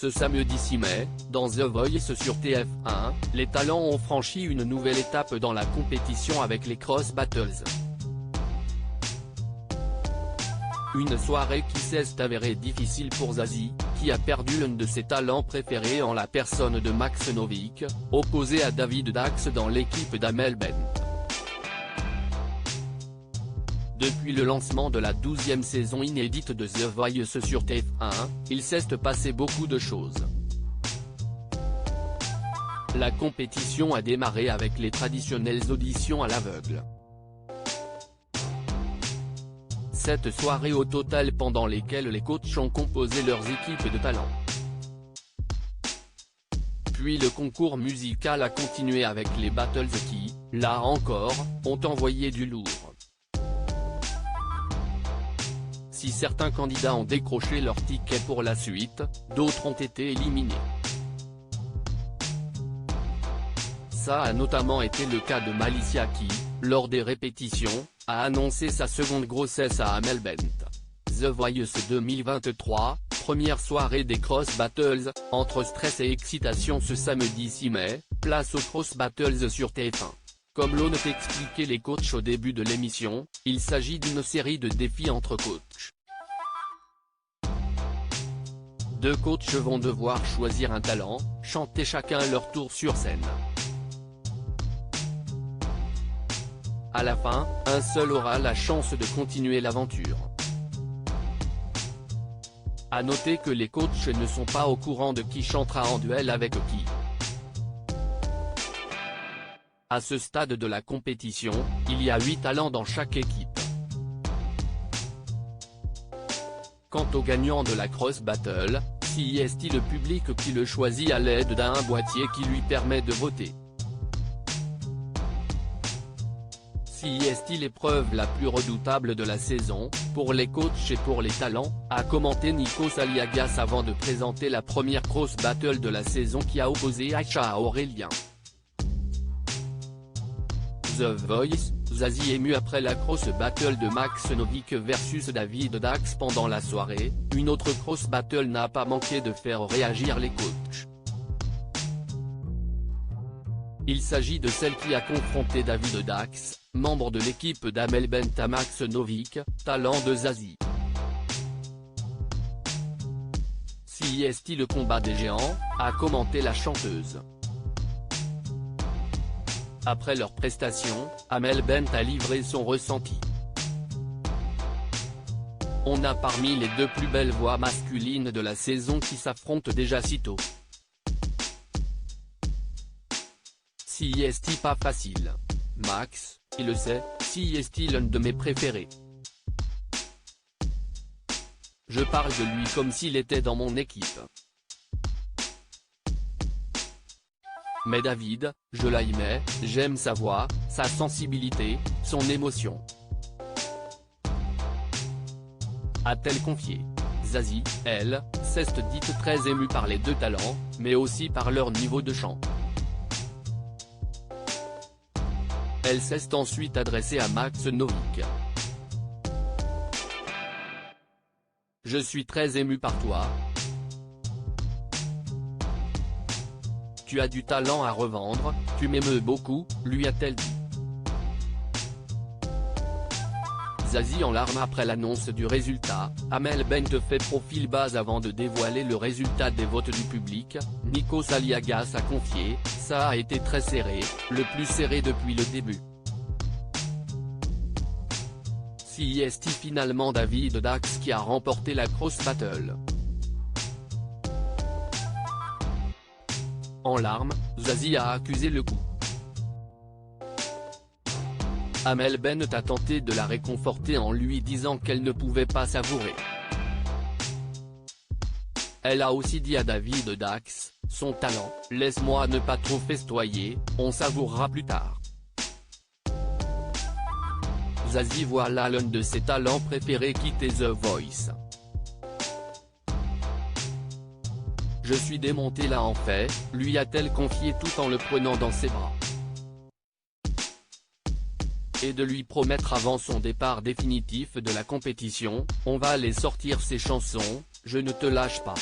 Ce samedi 6 mai, dans The Voice sur TF1, les talents ont franchi une nouvelle étape dans la compétition avec les Cross Battles. Une soirée qui s'est avérée difficile pour Zazie, qui a perdu l'un de ses talents préférés en la personne de Max Novick, opposé à David Dax dans l'équipe d'Amel Bent. Depuis le lancement de la 12e saison inédite de The Voice sur TF1, il s'est passé beaucoup de choses. La compétition a démarré avec les traditionnelles auditions à l'aveugle. 7 soirées au total pendant lesquelles les coachs ont composé leurs équipes de talents. Puis le concours musical a continué avec les battles qui, là encore, ont envoyé du lourd. Si certains candidats ont décroché leur ticket pour la suite, d'autres ont été éliminés. Ça a notamment été le cas de Malicia qui, lors des répétitions, a annoncé sa seconde grossesse à Amel Bent. The Voice 2023, première soirée des Cross Battles, entre stress et excitation ce samedi 6 mai, place aux Cross Battles sur TF1. Comme l'ont expliqué les coachs au début de l'émission, il s'agit d'une série de défis entre coachs. 2 coachs vont devoir choisir un talent, chanter chacun leur tour sur scène. À la fin, un seul aura la chance de continuer l'aventure. À noter que les coachs ne sont pas au courant de qui chantera en duel avec qui. À ce stade de la compétition, il y a 8 talents dans chaque équipe. Quant au gagnant de la Cross Battle, c'est le public qui le choisit à l'aide d'un boîtier qui lui permet de voter. C'est l'épreuve la plus redoutable de la saison, pour les coachs et pour les talents, a commenté Nikos Aliagas avant de présenter la première Cross Battle de la saison qui a opposé Aïcha à Aurélien. The Voice, Zazie ému après la Cross Battle de Max Novick versus David Dax pendant la soirée, une autre Cross Battle n'a pas manqué de faire réagir les coachs. Il s'agit de celle qui a confronté David Dax, membre de l'équipe d'Amel Bent à Max Novick, talent de Zazie. C'est le combat des géants, a commenté la chanteuse. Après leur prestation, Amel Bent a livré son ressenti. On a parmi les 2 plus belles voix masculines de la saison qui s'affrontent déjà si tôt. C'est pas facile. Max, il le sait, c'est l'un de mes préférés. Je parle de lui comme s'il était dans mon équipe. Mais David, je l'aimais, j'aime sa voix, sa sensibilité, son émotion. A-t-elle confié. Zazie, elle, s'est dite très émue par les 2 talents, mais aussi par leur niveau de chant. Elle s'est ensuite adressée à Max Novick. Je suis très ému par toi. Tu as du talent à revendre, tu m'émeus beaucoup, lui a-t-elle dit. Zazie en larmes après l'annonce du résultat, Amel Bent fait profil bas avant de dévoiler le résultat des votes du public. Nikos Aliagas a confié, ça a été très serré, le plus serré depuis le début. C'est finalement David Dax qui a remporté la Cross Battle. En larmes, Zazie a accusé le coup. Amel Bent a tenté de la réconforter en lui disant qu'elle ne pouvait pas savourer. Elle a aussi dit à David Dax, son talent, laisse-moi ne pas trop festoyer, on savourera plus tard. Zazie voit là l'un de ses talents préférés quitter The Voice. Je suis démontée là en fait, lui a-t-elle confié tout en le prenant dans ses bras. Et de lui promettre avant son départ définitif de la compétition, on va aller sortir ses chansons, je ne te lâche pas.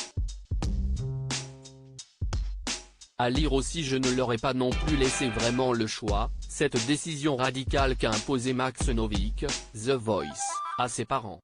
À lire aussi: je ne leur ai pas non plus laissé vraiment le choix, cette décision radicale qu'a imposée Max Novick, The Voice, à ses parents.